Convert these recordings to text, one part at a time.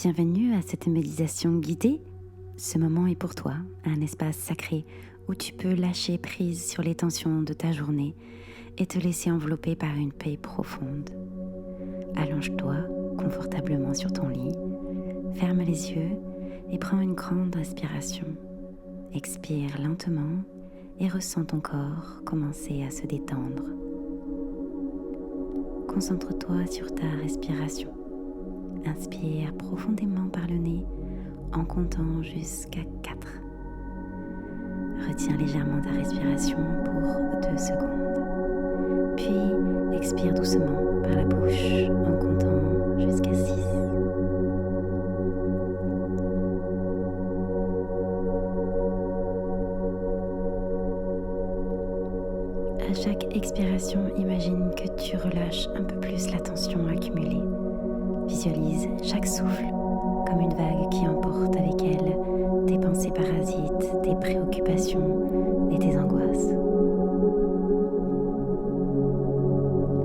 Bienvenue à cette méditation guidée. Ce moment est pour toi, un espace sacré où tu peux lâcher prise sur les tensions de ta journée et te laisser envelopper par une paix profonde. Allonge-toi confortablement sur ton lit, ferme les yeux et prends une grande respiration. Expire lentement et ressens ton corps commencer à se détendre. Concentre-toi sur ta respiration. Inspire profondément par le nez en comptant jusqu'à 4. Retiens légèrement ta respiration pour 2 secondes. Puis expire doucement par la bouche en comptant jusqu'à 6. À chaque expiration, imagine que tu relâches un peu plus la tension accumulée. Visualise chaque souffle comme une vague qui emporte avec elle tes pensées parasites, tes préoccupations et tes angoisses.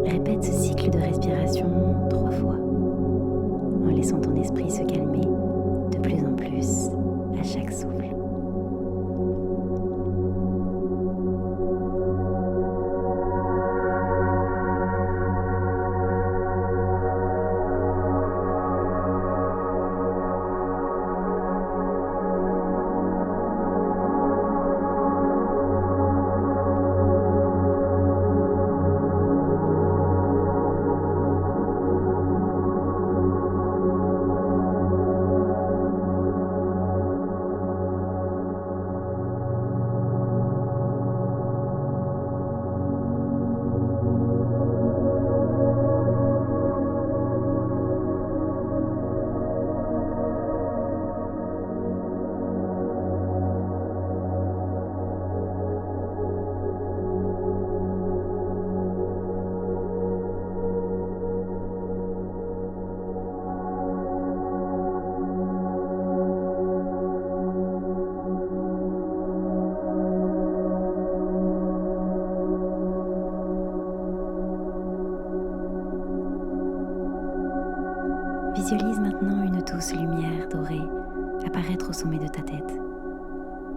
Répète ce cycle de respiration 3 fois, en laissant ton esprit se calmer de plus en plus à chaque souffle. Visualise maintenant une douce lumière dorée apparaître au sommet de ta tête.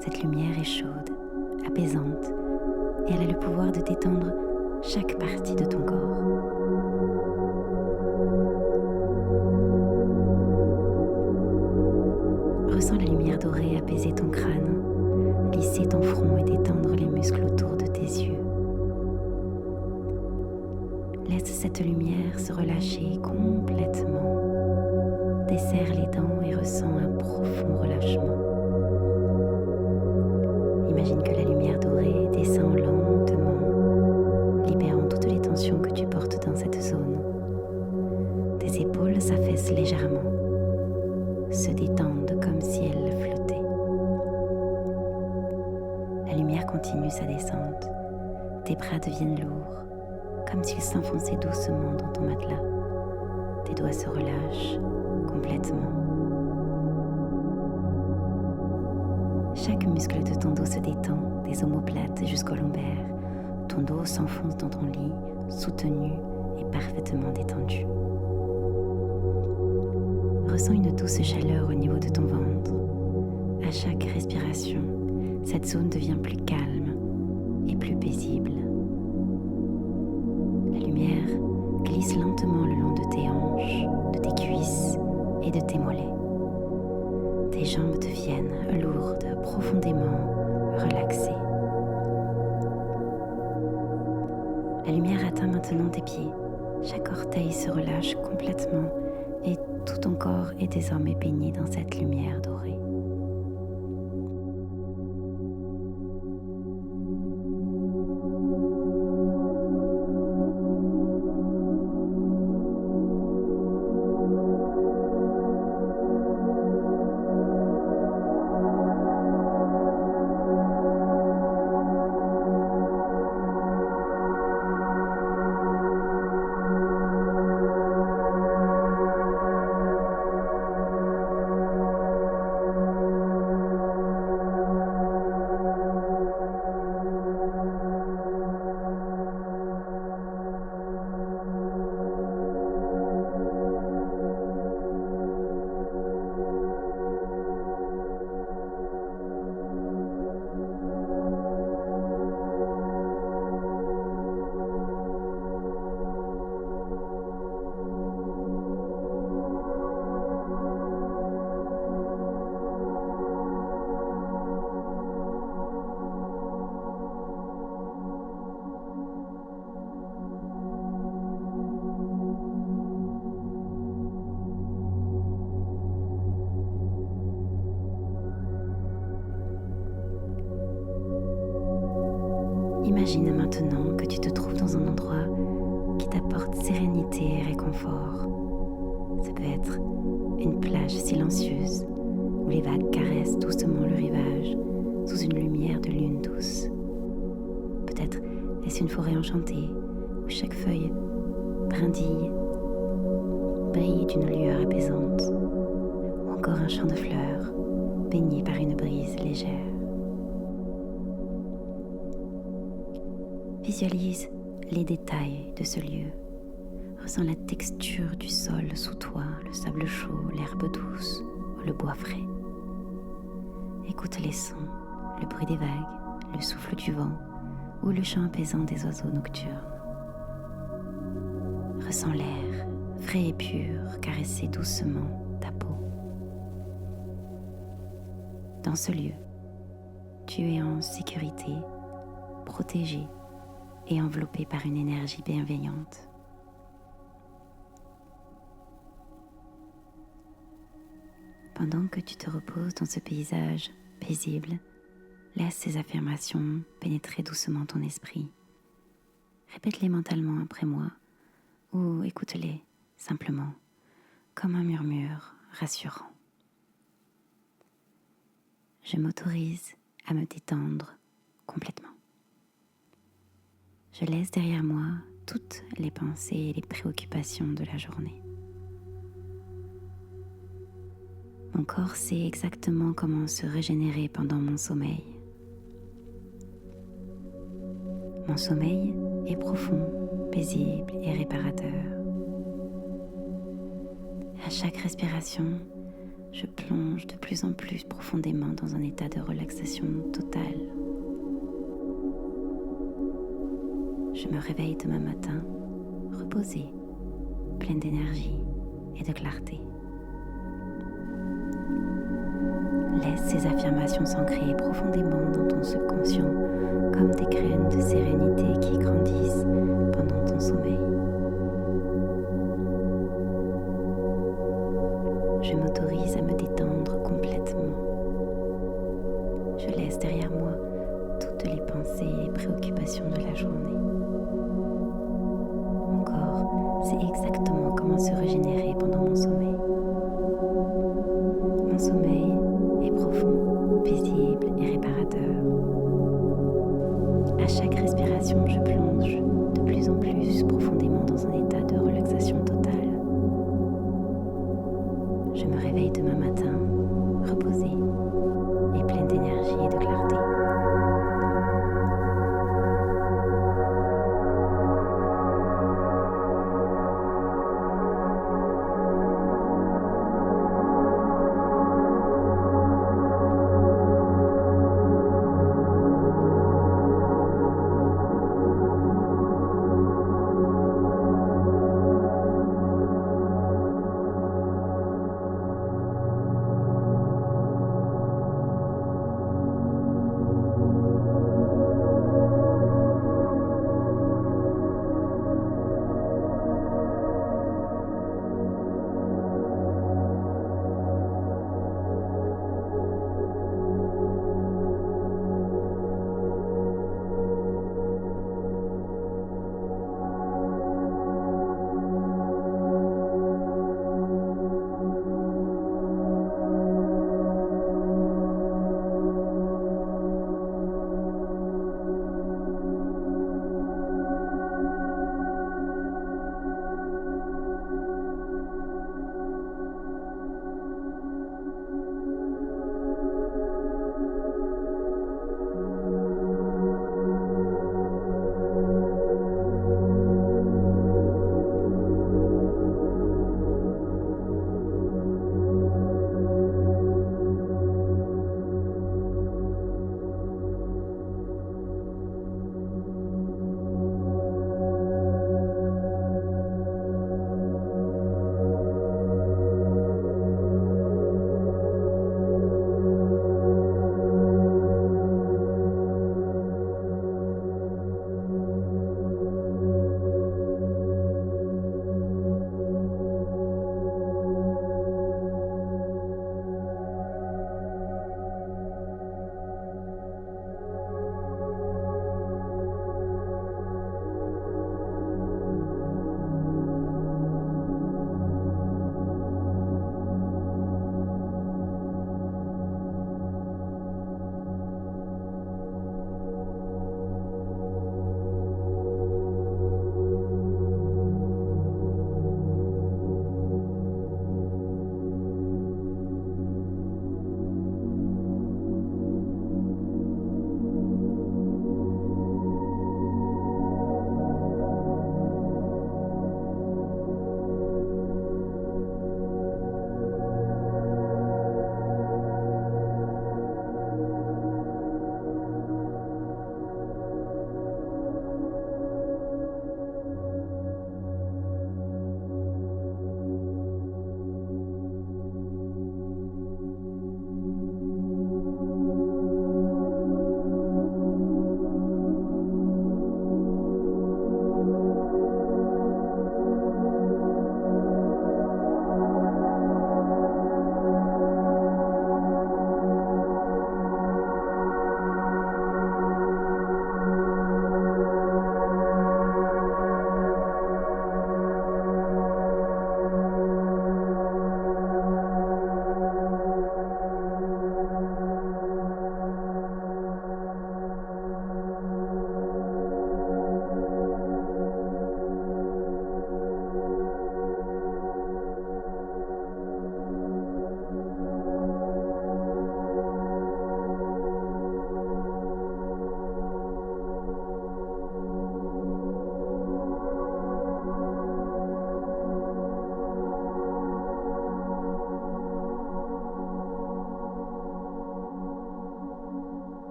Cette lumière est chaude, apaisante, et elle a le pouvoir de détendre chaque partie de ton corps. Ressens la lumière dorée apaiser ton crâne, lisser ton front et détendre les muscles autour de tes yeux. Laisse cette lumière se relâcher complètement. Desserre les dents et ressens un profond relâchement. Imagine que la lumière dorée descend lentement, libérant toutes les tensions que tu portes dans cette zone. Tes épaules s'affaissent légèrement, se détendent comme si elles flottaient. La lumière continue sa descente. Tes bras deviennent lourds, comme s'ils s'enfonçaient doucement dans ton matelas. Tes doigts se relâchent complètement. Chaque muscle de ton dos se détend, des omoplates jusqu'au lombaire. Ton dos s'enfonce dans ton lit, soutenu et parfaitement détendu. Ressens une douce chaleur au niveau de ton ventre. À chaque respiration, cette zone devient plus calme et plus paisible. La lumière glisse lentement le long de tes hanches, de tes cuisses et de tes mollets. Tes jambes deviennent lourdes, profondément relaxées. La lumière atteint maintenant tes pieds. Chaque orteil se relâche complètement et tout ton corps est désormais baigné dans cette lumière dorée. Imagine maintenant que tu te trouves dans un endroit qui t'apporte sérénité et réconfort. Ça peut être une plage silencieuse où les vagues caressent doucement le rivage sous une lumière de lune douce. Peut-être est-ce une forêt enchantée où chaque feuille brindille, brille d'une lueur apaisante, ou encore un champ de fleurs baigné par une brise légère. Visualise les détails de ce lieu. Ressens la texture du sol sous toi, le sable chaud, l'herbe douce ou le bois frais. Écoute les sons, le bruit des vagues, le souffle du vent ou le chant apaisant des oiseaux nocturnes. Ressens l'air frais et pur caresser doucement ta peau. Dans ce lieu, tu es en sécurité, protégé et enveloppé par une énergie bienveillante. Pendant que tu te reposes dans ce paysage paisible, laisse ces affirmations pénétrer doucement ton esprit. Répète-les mentalement après moi ou écoute-les simplement comme un murmure rassurant. Je m'autorise à me détendre complètement. Je laisse derrière moi toutes les pensées et les préoccupations de la journée. Mon corps sait exactement comment se régénérer pendant mon sommeil. Mon sommeil est profond, paisible et réparateur. À chaque respiration, je plonge de plus en plus profondément dans un état de relaxation totale. Je me réveille demain matin, reposée, pleine d'énergie et de clarté. Laisse ces affirmations s'ancrer profondément dans ton subconscient comme des graines de sérénité qui grandissent pendant ton sommeil. Je m'autorise à me détendre complètement. Je laisse derrière moi toutes les pensées et les préoccupations de la journée. Mon corps sait exactement comment se régénérer pendant mon sommeil. Mon sommeil est profond, paisible et réparateur. À chaque respiration, je plonge de plus en plus profondément dans un état de relaxation totale. Je me réveille demain matin, reposée et pleine d'énergie et de clarté.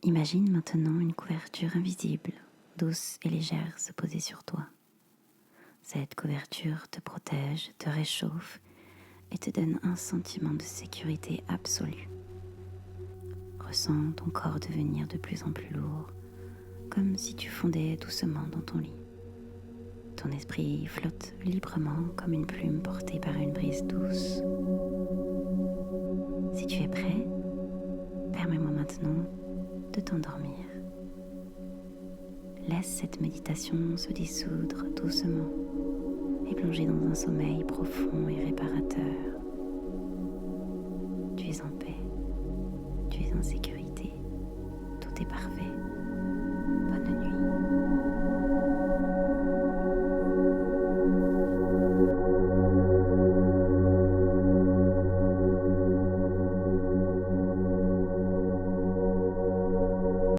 Imagine maintenant une couverture invisible, douce et légère se poser sur toi. Cette couverture te protège, te réchauffe et te donne un sentiment de sécurité absolue. Ressens ton corps devenir de plus en plus lourd, comme si tu fondais doucement dans ton lit. Ton esprit flotte librement comme une plume portée par une brise douce. Si tu es prêt, permets-moi maintenant de t'endormir. Laisse cette méditation se dissoudre doucement et plonger dans un sommeil profond et réparateur.